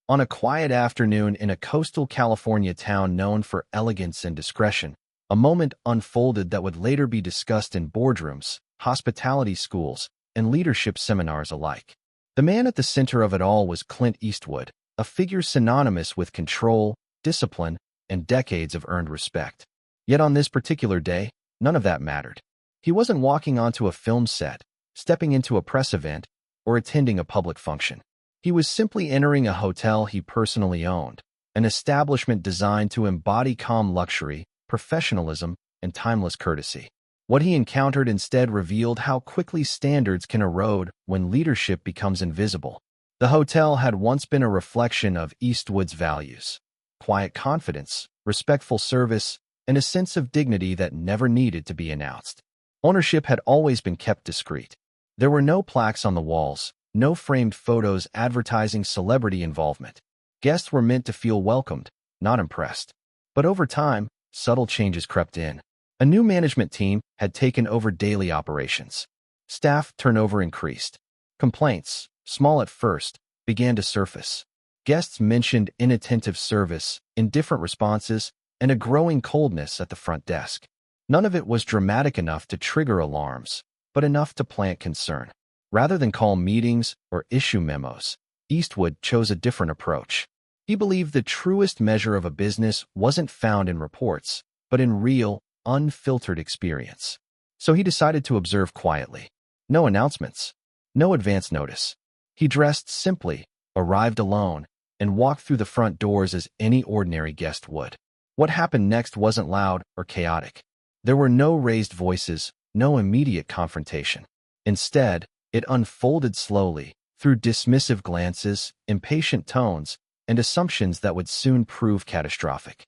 On a quiet afternoon in a coastal California town known for elegance and discretion, a moment unfolded that would later be discussed in boardrooms, hospitality schools, and leadership seminars alike. The man at the center of it all was Clint Eastwood, a figure synonymous with control, discipline, and decades of earned respect. Yet on this particular day, none of that mattered. He wasn't walking onto a film set, stepping into a press event, or attending a public function. He was simply entering a hotel he personally owned, an establishment designed to embody calm luxury, professionalism, and timeless courtesy. What he encountered instead revealed how quickly standards can erode when leadership becomes invisible. The hotel had once been a reflection of Eastwood's values: quiet confidence, respectful service, and a sense of dignity that never needed to be announced. Ownership had always been kept discreet. There were no plaques on the walls, no framed photos advertising celebrity involvement. Guests were meant to feel welcomed, not impressed. But over time, subtle changes crept in. A new management team had taken over daily operations. Staff turnover increased. Complaints, small at first, began to surface. Guests mentioned inattentive service, indifferent responses, and a growing coldness at the front desk. None of it was dramatic enough to trigger alarms, but enough to plant concern. Rather than call meetings or issue memos, Eastwood chose a different approach. He believed the truest measure of a business wasn't found in reports, but in real, unfiltered experience. So he decided to observe quietly. No announcements, no advance notice. He dressed simply, arrived alone, and walked through the front doors as any ordinary guest would. What happened next wasn't loud or chaotic. There were no raised voices, no immediate confrontation. Instead, it unfolded slowly, through dismissive glances, impatient tones, and assumptions that would soon prove catastrophic.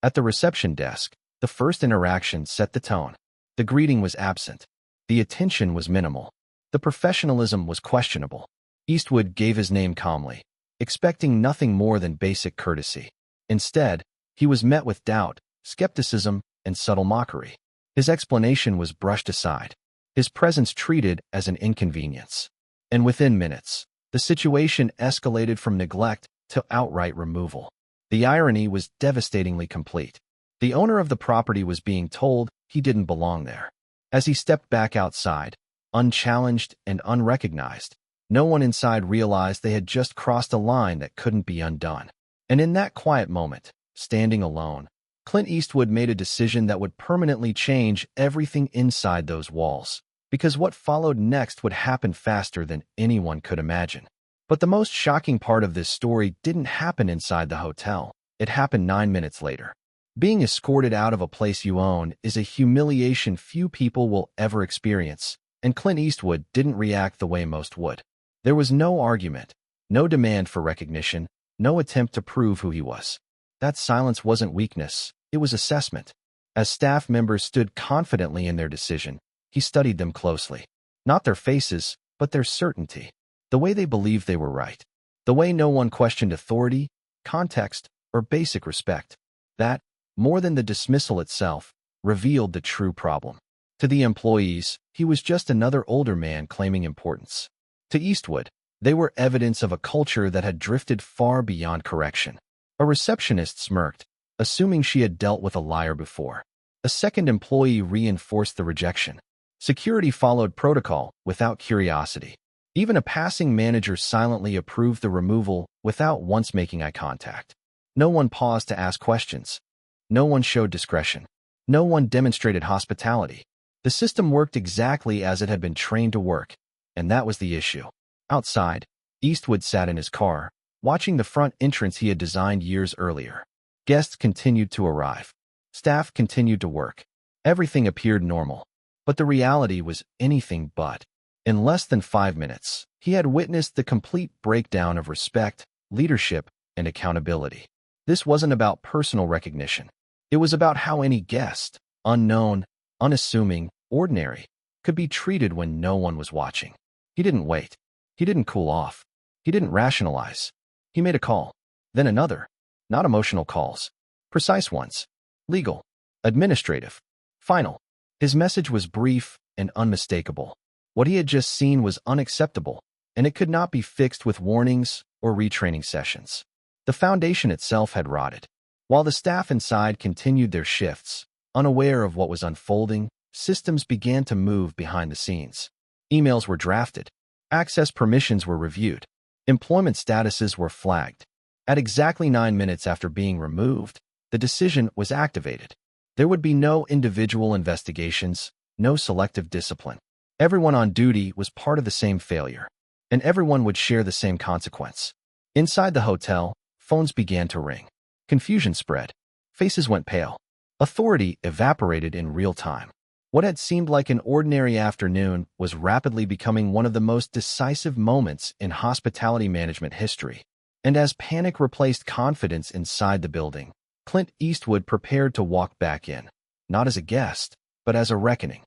At the reception desk, the first interaction set the tone. The greeting was absent. The attention was minimal. The professionalism was questionable. Eastwood gave his name calmly, expecting nothing more than basic courtesy. Instead, he was met with doubt, skepticism, and subtle mockery. His explanation was brushed aside, his presence treated as an inconvenience. And within minutes, the situation escalated from neglect to outright removal. The irony was devastatingly complete. The owner of the property was being told he didn't belong there. As he stepped back outside, unchallenged and unrecognized, no one inside realized they had just crossed a line that couldn't be undone. And in that quiet moment, standing alone, Clint Eastwood made a decision that would permanently change everything inside those walls, because what followed next would happen faster than anyone could imagine. But the most shocking part of this story didn't happen inside the hotel. It happened 9 minutes later. Being escorted out of a place you own is a humiliation few people will ever experience, and Clint Eastwood didn't react the way most would. There was no argument, no demand for recognition, no attempt to prove who he was. That silence wasn't weakness, it was assessment. As staff members stood confidently in their decision, he studied them closely. Not their faces, but their certainty. The way they believed they were right. The way no one questioned authority, context, or basic respect. That, more than the dismissal itself, revealed the true problem. To the employees, he was just another older man claiming importance. To Eastwood, they were evidence of a culture that had drifted far beyond correction. A receptionist smirked, assuming she had dealt with a liar before. A second employee reinforced the rejection. Security followed protocol without curiosity. Even a passing manager silently approved the removal without once making eye contact. No one paused to ask questions. No one showed discretion. No one demonstrated hospitality. The system worked exactly as it had been trained to work, and that was the issue. Outside, Eastwood sat in his car, watching the front entrance he had designed years earlier. Guests continued to arrive. Staff continued to work. Everything appeared normal. But the reality was anything but. In less than 5 minutes, he had witnessed the complete breakdown of respect, leadership, and accountability. This wasn't about personal recognition. It was about how any guest, unknown, unassuming, ordinary, could be treated when no one was watching. He didn't wait. He didn't cool off. He didn't rationalize. He made a call, then another. Not emotional calls. Precise ones. Legal. Administrative. Final. His message was brief and unmistakable. What he had just seen was unacceptable, and it could not be fixed with warnings or retraining sessions. The foundation itself had rotted. While the staff inside continued their shifts, unaware of what was unfolding, systems began to move behind the scenes. Emails were drafted. Access permissions were reviewed. Employment statuses were flagged. At exactly 9 minutes after being removed, the decision was activated. There would be no individual investigations, no selective discipline. Everyone on duty was part of the same failure, and everyone would share the same consequence. Inside the hotel, phones began to ring. Confusion spread. Faces went pale. Authority evaporated in real time. What had seemed like an ordinary afternoon was rapidly becoming one of the most decisive moments in hospitality management history. And as panic replaced confidence inside the building, Clint Eastwood prepared to walk back in, not as a guest, but as a reckoning.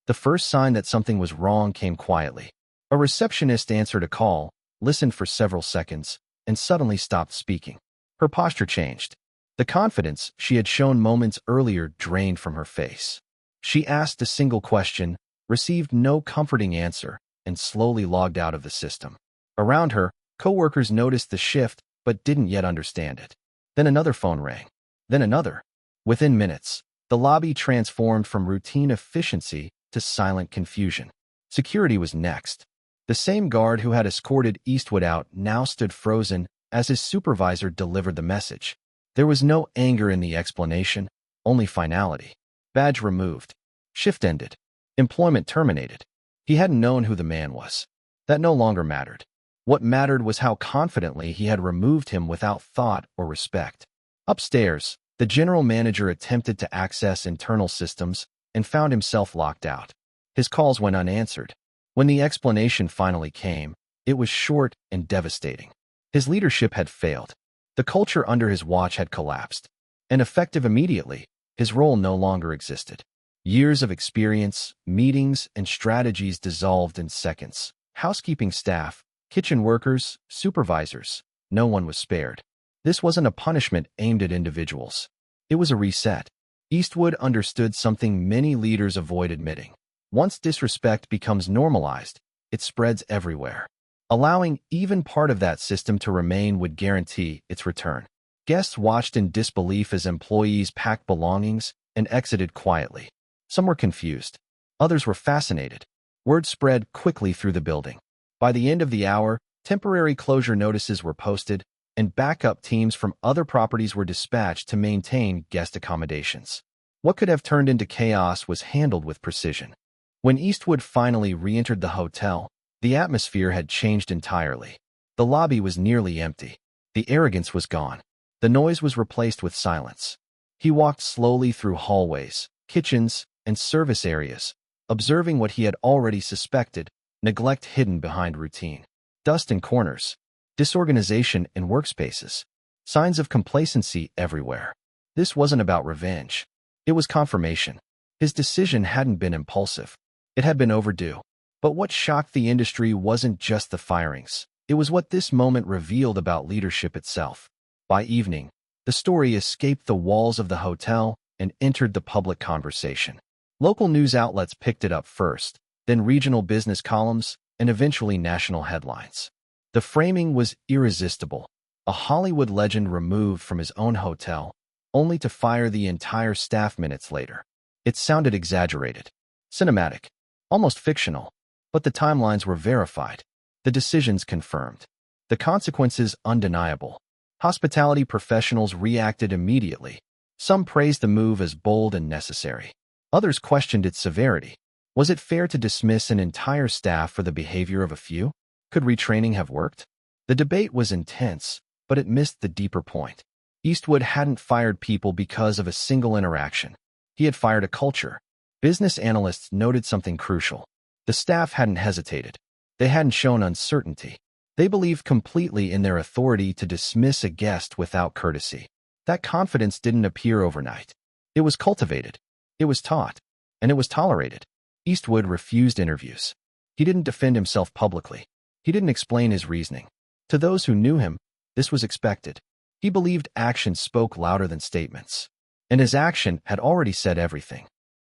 The first sign that something was wrong came quietly. A receptionist answered a call, listened for several seconds, and suddenly stopped speaking. Her posture changed. The confidence she had shown moments earlier drained from her face. She asked a single question, received no comforting answer, and slowly logged out of the system. Around her, coworkers noticed the shift but didn't yet understand it. Then another phone rang. Then another. Within minutes, the lobby transformed from routine efficiency to silent confusion. Security was next. The same guard who had escorted Eastwood out now stood frozen as his supervisor delivered the message. There was no anger in the explanation, only finality. Badge removed. Shift ended. Employment terminated. He hadn't known who the man was. That no longer mattered. What mattered was how confidently he had removed him without thought or respect. Upstairs, the general manager attempted to access internal systems and found himself locked out. His calls went unanswered. When the explanation finally came, it was short and devastating. His leadership had failed. The culture under his watch had collapsed. And effective immediately, his role no longer existed. Years of experience, meetings, and strategies dissolved in seconds. Housekeeping staff, kitchen workers, supervisors, no one was spared. This wasn't a punishment aimed at individuals. It was a reset. Eastwood understood something many leaders avoid admitting. Once disrespect becomes normalized, it spreads everywhere. Allowing even part of that system to remain would guarantee its return. Guests watched in disbelief as employees packed belongings and exited quietly. Some were confused. Others were fascinated. Word spread quickly through the building. By the end of the hour, temporary closure notices were posted, and backup teams from other properties were dispatched to maintain guest accommodations. What could have turned into chaos was handled with precision. When Eastwood finally re-entered the hotel, the atmosphere had changed entirely. The lobby was nearly empty. The arrogance was gone. The noise was replaced with silence. He walked slowly through hallways, kitchens, and service areas, observing what he had already suspected: neglect hidden behind routine, dust in corners, disorganization in workspaces, signs of complacency everywhere. This wasn't about revenge. It was confirmation. His decision hadn't been impulsive. It had been overdue. But what shocked the industry wasn't just the firings. It was what this moment revealed about leadership itself. By evening, the story escaped the walls of the hotel and entered the public conversation. Local news outlets picked it up first, then regional business columns, and eventually national headlines. The framing was irresistible. A Hollywood legend removed from his own hotel, only to fire the entire staff minutes later. It sounded exaggerated, cinematic, almost fictional, but the timelines were verified, the decisions confirmed, the consequences undeniable. Hospitality professionals reacted immediately. Some praised the move as bold and necessary. Others questioned its severity. Was it fair to dismiss an entire staff for the behavior of a few? Could retraining have worked? The debate was intense, but it missed the deeper point. Eastwood hadn't fired people because of a single interaction. He had fired a culture. Business analysts noted something crucial. The staff hadn't hesitated. They hadn't shown uncertainty. They believed completely in their authority to dismiss a guest without courtesy. That confidence didn't appear overnight. It was cultivated. It was taught. And it was tolerated. Eastwood refused interviews. He didn't defend himself publicly. He didn't explain his reasoning. To those who knew him, this was expected. He believed action spoke louder than statements. And his action had already said everything.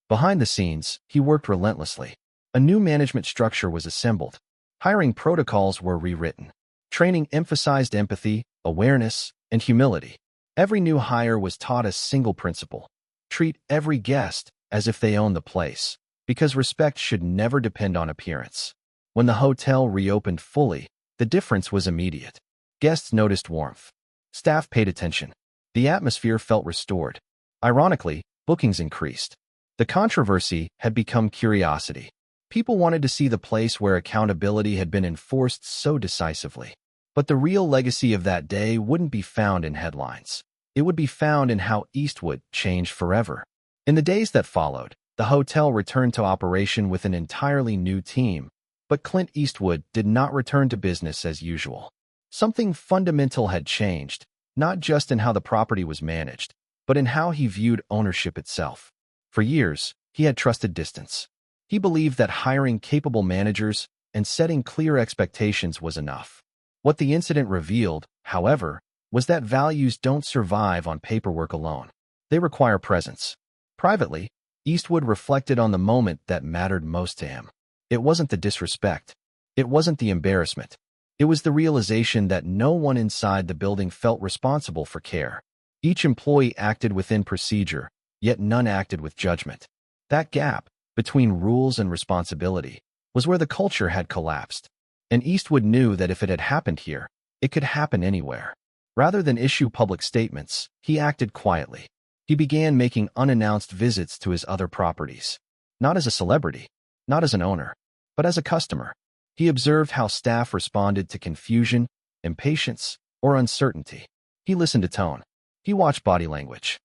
Behind the scenes, he worked relentlessly. A new management structure was assembled. Hiring protocols were rewritten. Training emphasized empathy, awareness, and humility. Every new hire was taught a single principle: treat every guest as if they own the place, because respect should never depend on appearance. When the hotel reopened fully, the difference was immediate. Guests noticed warmth. Staff paid attention. The atmosphere felt restored. Ironically, bookings increased. The controversy had become curiosity. People wanted to see the place where accountability had been enforced so decisively. But the real legacy of that day wouldn't be found in headlines. It would be found in how Eastwood changed forever. In the days that followed, the hotel returned to operation with an entirely new team, but Clint Eastwood did not return to business as usual. Something fundamental had changed, not just in how the property was managed, but in how he viewed ownership itself. For years, he had trusted distance. He believed that hiring capable managers and setting clear expectations was enough. What the incident revealed, however, was that values don't survive on paperwork alone. They require presence. Privately, Eastwood reflected on the moment that mattered most to him. It wasn't the disrespect. It wasn't the embarrassment. It was the realization that no one inside the building felt responsible for care. Each employee acted within procedure, yet none acted with judgment. That gap between rules and responsibility was where the culture had collapsed. And Eastwood knew that if it had happened here, it could happen anywhere. Rather than issue public statements, he acted quietly. He began making unannounced visits to his other properties. Not as a celebrity, not as an owner, but as a customer. He observed how staff responded to confusion, impatience, or uncertainty. He listened to tone. He watched body language.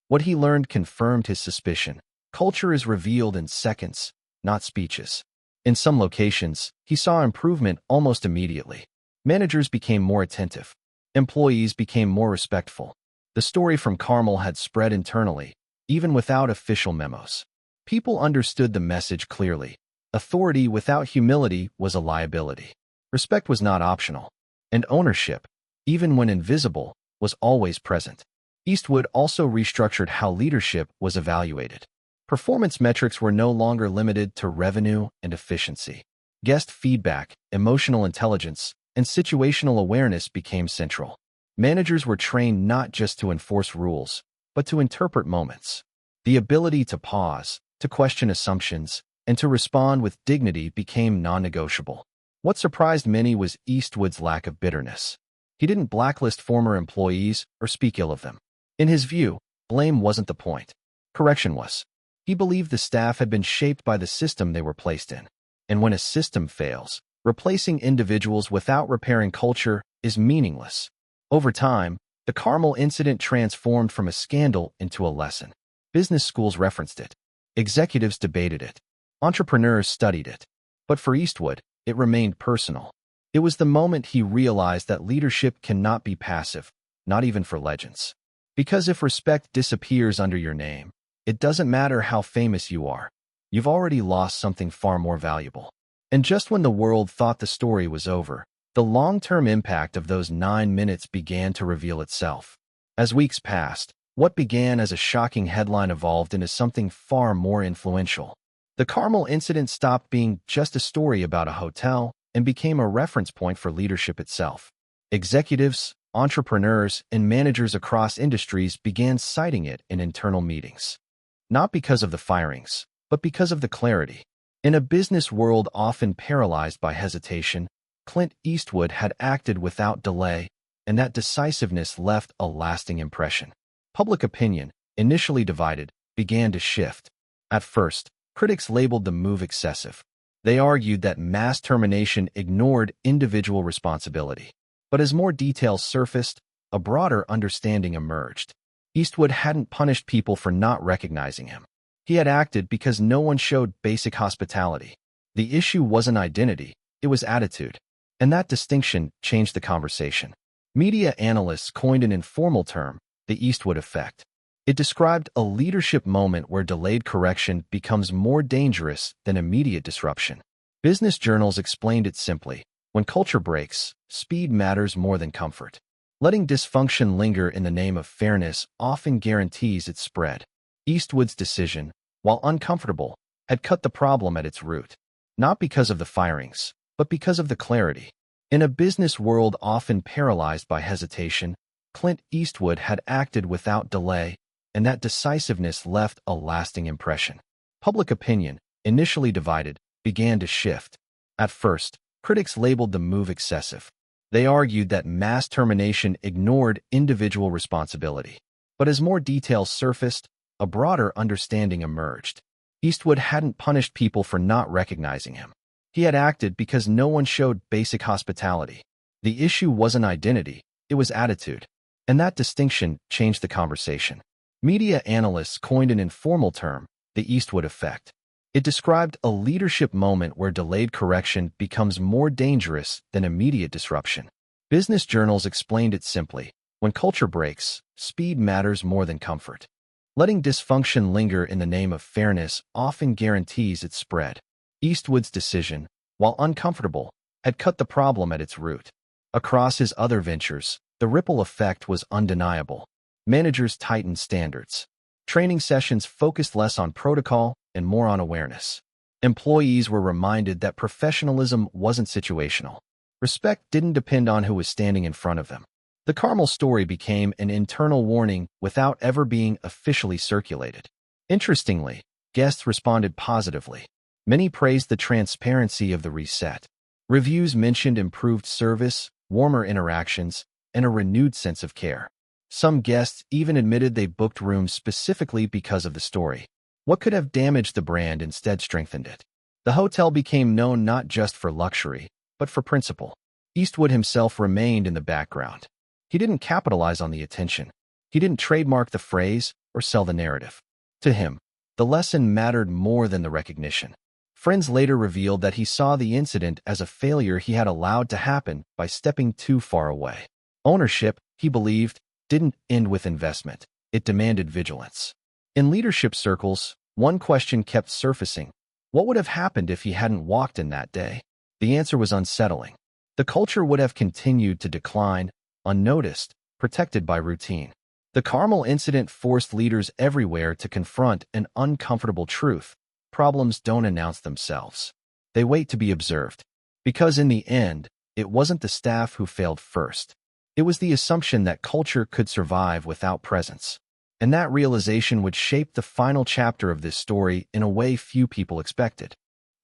What he learned confirmed his suspicion. Culture is revealed in seconds, not speeches. In some locations, he saw improvement almost immediately. Managers became more attentive. Employees became more respectful. The story from Carmel had spread internally, even without official memos. People understood the message clearly. Authority without humility was a liability. Respect was not optional. And ownership, even when invisible, was always present. Eastwood also restructured how leadership was evaluated. Performance metrics were no longer limited to revenue and efficiency. Guest feedback, emotional intelligence, and situational awareness became central. Managers were trained not just to enforce rules, but to interpret moments. The ability to pause, to question assumptions, and to respond with dignity became non-negotiable. What surprised many was Eastwood's lack of bitterness. He didn't blacklist former employees or speak ill of them. In his view, blame wasn't the point. Correction was. He believed the staff had been shaped by the system they were placed in. And when a system fails, replacing individuals without repairing culture is meaningless. Over time, the Carmel incident transformed from a scandal into a lesson. Business schools referenced it. Executives debated it. Entrepreneurs studied it. But for Eastwood, it remained personal. It was the moment he realized that leadership cannot be passive, not even for legends. Because if respect disappears under your name, it doesn't matter how famous you are. You've already lost something far more valuable. And just when the world thought the story was over, the long-term impact of those 9 minutes began to reveal itself. As weeks passed, what began as a shocking headline evolved into something far more influential. The Carmel incident stopped being just a story about a hotel and became a reference point for leadership itself. Executives, entrepreneurs, and managers across industries began citing it in internal meetings. Not because of the firings, but because of the clarity. In a business world often paralyzed by hesitation, Clint Eastwood had acted without delay, and that decisiveness left a lasting impression. Public opinion, initially divided, began to shift. At first, critics labeled the move excessive. They argued that mass termination ignored individual responsibility. But as more details surfaced, a broader understanding emerged. Eastwood hadn't punished people for not recognizing him. He had acted because no one showed basic hospitality. The issue wasn't identity, it was attitude. And that distinction changed the conversation. Media analysts coined an informal term, the Eastwood effect. It described a leadership moment where delayed correction becomes more dangerous than immediate disruption. Business journals explained it simply. When culture breaks, speed matters more than comfort. Letting dysfunction linger in the name of fairness often guarantees its spread. Eastwood's decision, while uncomfortable, had cut the problem at its root. Not because of the firings, but because of the clarity. In a business world often paralyzed by hesitation, Clint Eastwood had acted without delay, and that decisiveness left a lasting impression. Public opinion, initially divided, began to shift. At first, critics labeled the move excessive. They argued that mass termination ignored individual responsibility. But as more details surfaced, a broader understanding emerged. Eastwood hadn't punished people for not recognizing him. He had acted because no one showed basic hospitality. The issue wasn't identity, it was attitude. And that distinction changed the conversation. Media analysts coined an informal term, the Eastwood effect. It described a leadership moment where delayed correction becomes more dangerous than immediate disruption. Business journals explained it simply. When culture breaks, speed matters more than comfort. Letting dysfunction linger in the name of fairness often guarantees its spread. Eastwood's decision, while uncomfortable, had cut the problem at its root. Across his other ventures, the ripple effect was undeniable. Managers tightened standards. Training sessions focused less on protocol and more on awareness. Employees were reminded that professionalism wasn't situational. Respect didn't depend on who was standing in front of them. The Carmel story became an internal warning without ever being officially circulated. Interestingly, guests responded positively. Many praised the transparency of the reset. Reviews mentioned improved service, warmer interactions, and a renewed sense of care. Some guests even admitted they booked rooms specifically because of the story. What could have damaged the brand instead strengthened it. The hotel became known not just for luxury, but for principle. Eastwood himself remained in the background. He didn't capitalize on the attention. He didn't trademark the phrase or sell the narrative. To him, the lesson mattered more than the recognition. Friends later revealed that he saw the incident as a failure he had allowed to happen by stepping too far away. Ownership, he believed, didn't end with investment. It demanded vigilance. In leadership circles, one question kept surfacing. What would have happened if he hadn't walked in that day? The answer was unsettling. The culture would have continued to decline, unnoticed, protected by routine. The Carmel incident forced leaders everywhere to confront an uncomfortable truth. Problems don't announce themselves. They wait to be observed. Because in the end, it wasn't the staff who failed first. It was the assumption that culture could survive without presence. And that realization would shape the final chapter of this story in a way few people expected.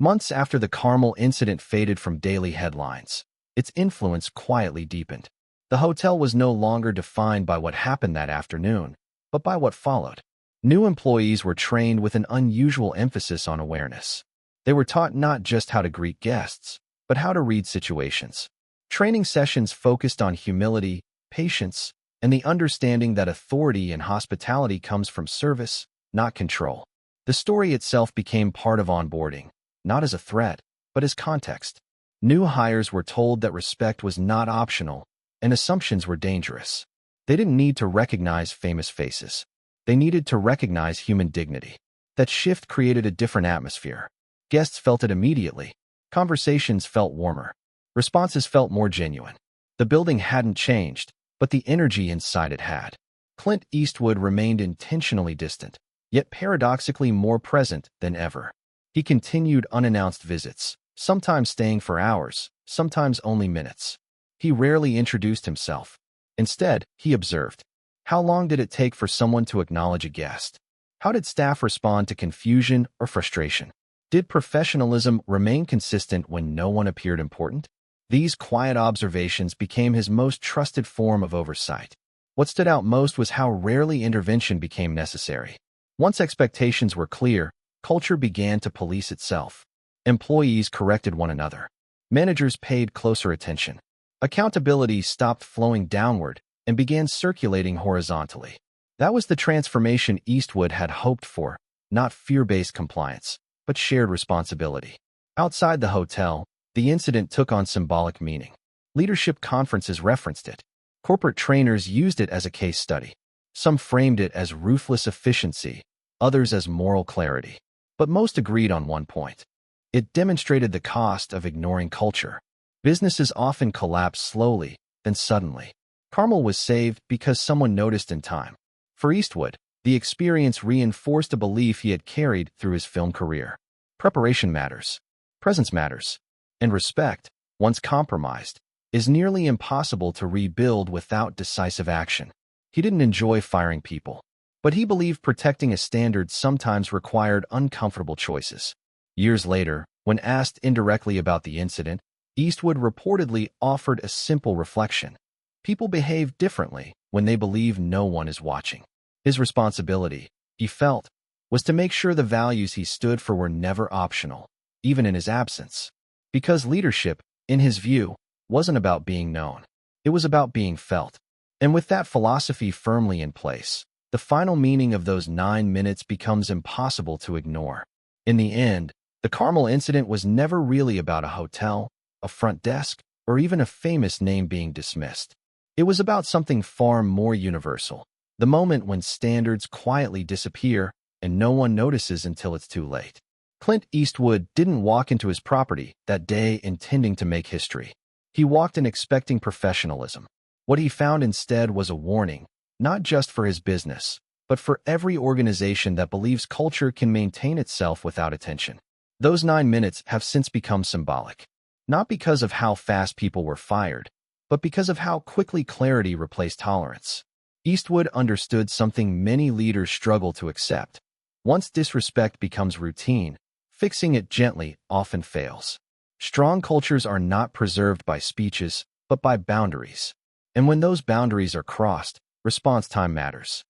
Months after the Carmel incident faded from daily headlines, its influence quietly deepened. The hotel was no longer defined by what happened that afternoon, but by what followed. New employees were trained with an unusual emphasis on awareness. They were taught not just how to greet guests, but how to read situations. Training sessions focused on humility, patience, and the understanding that authority and hospitality comes from service, not control. The story itself became part of onboarding, not as a threat, but as context. New hires were told that respect was not optional, and assumptions were dangerous. They didn't need to recognize famous faces. They needed to recognize human dignity. That shift created a different atmosphere. Guests felt it immediately. Conversations felt warmer. Responses felt more genuine. The building hadn't changed, but the energy inside it had. Clint Eastwood remained intentionally distant, yet paradoxically more present than ever. He continued unannounced visits, sometimes staying for hours, sometimes only minutes. He rarely introduced himself. Instead, he observed. How long did it take for someone to acknowledge a guest? How did staff respond to confusion or frustration? Did professionalism remain consistent when no one appeared important? These quiet observations became his most trusted form of oversight. What stood out most was how rarely intervention became necessary. Once expectations were clear, culture began to police itself. Employees corrected one another. Managers paid closer attention. Accountability stopped flowing downward and began circulating horizontally. That was the transformation Eastwood had hoped for, not fear-based compliance, but shared responsibility. Outside the hotel, the incident took on symbolic meaning. Leadership conferences referenced it. Corporate trainers used it as a case study. Some framed it as ruthless efficiency, others as moral clarity. But most agreed on one point. It demonstrated the cost of ignoring culture. Businesses often collapse slowly, then suddenly. Carmel was saved because someone noticed in time. For Eastwood, the experience reinforced a belief he had carried through his film career. Preparation matters. Presence matters. And respect, once compromised, is nearly impossible to rebuild without decisive action. He didn't enjoy firing people, but he believed protecting a standard sometimes required uncomfortable choices. Years later, when asked indirectly about the incident, Eastwood reportedly offered a simple reflection. People behave differently when they believe no one is watching. His responsibility, he felt, was to make sure the values he stood for were never optional, even in his absence. Because leadership, in his view, wasn't about being known. It was about being felt. And with that philosophy firmly in place, the final meaning of those 9 minutes becomes impossible to ignore. In the end, the Carmel incident was never really about a hotel, a front desk, or even a famous name being dismissed. It was about something far more universal, the moment when standards quietly disappear and no one notices until it's too late. Clint Eastwood didn't walk into his property that day intending to make history. He walked in expecting professionalism. What he found instead was a warning, not just for his business, but for every organization that believes culture can maintain itself without attention. Those 9 minutes have since become symbolic, not because of how fast people were fired, but because of how quickly clarity replaced tolerance. Eastwood understood something many leaders struggle to accept. Once disrespect becomes routine, fixing it gently often fails. Strong cultures are not preserved by speeches, but by boundaries. And when those boundaries are crossed, response time matters.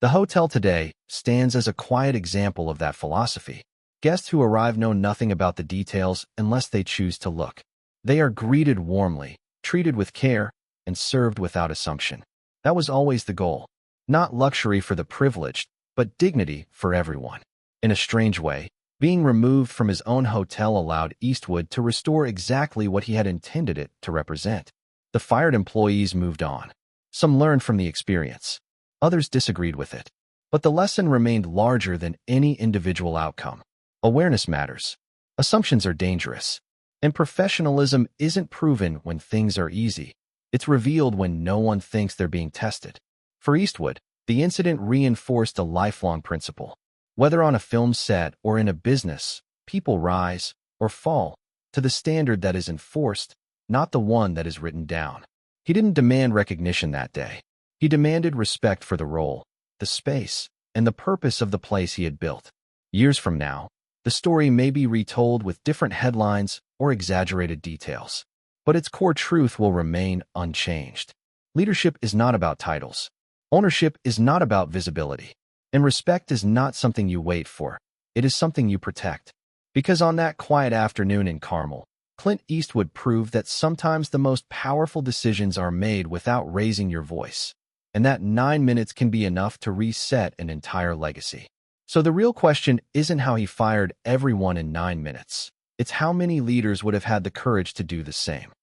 The hotel today stands as a quiet example of that philosophy. Guests who arrive know nothing about the details unless they choose to look. They are greeted warmly, treated with care, and served without assumption. That was always the goal. Not luxury for the privileged, but dignity for everyone. In a strange way, being removed from his own hotel allowed Eastwood to restore exactly what he had intended it to represent. The fired employees moved on. Some learned from the experience. Others disagreed with it. But the lesson remained larger than any individual outcome. Awareness matters. Assumptions are dangerous. And professionalism isn't proven when things are easy. It's revealed when no one thinks they're being tested. For Eastwood, the incident reinforced a lifelong principle. Whether on a film set or in a business, people rise or fall to the standard that is enforced, not the one that is written down. He didn't demand recognition that day. He demanded respect for the role, the space, and the purpose of the place he had built. Years from now, the story may be retold with different headlines or exaggerated details, but its core truth will remain unchanged. Leadership is not about titles. Ownership is not about visibility. And respect is not something you wait for. It is something you protect. Because on that quiet afternoon in Carmel, Clint Eastwood proved that sometimes the most powerful decisions are made without raising your voice, and that 9 minutes can be enough to reset an entire legacy. So the real question isn't how he fired everyone in 9 minutes. It's how many leaders would have had the courage to do the same.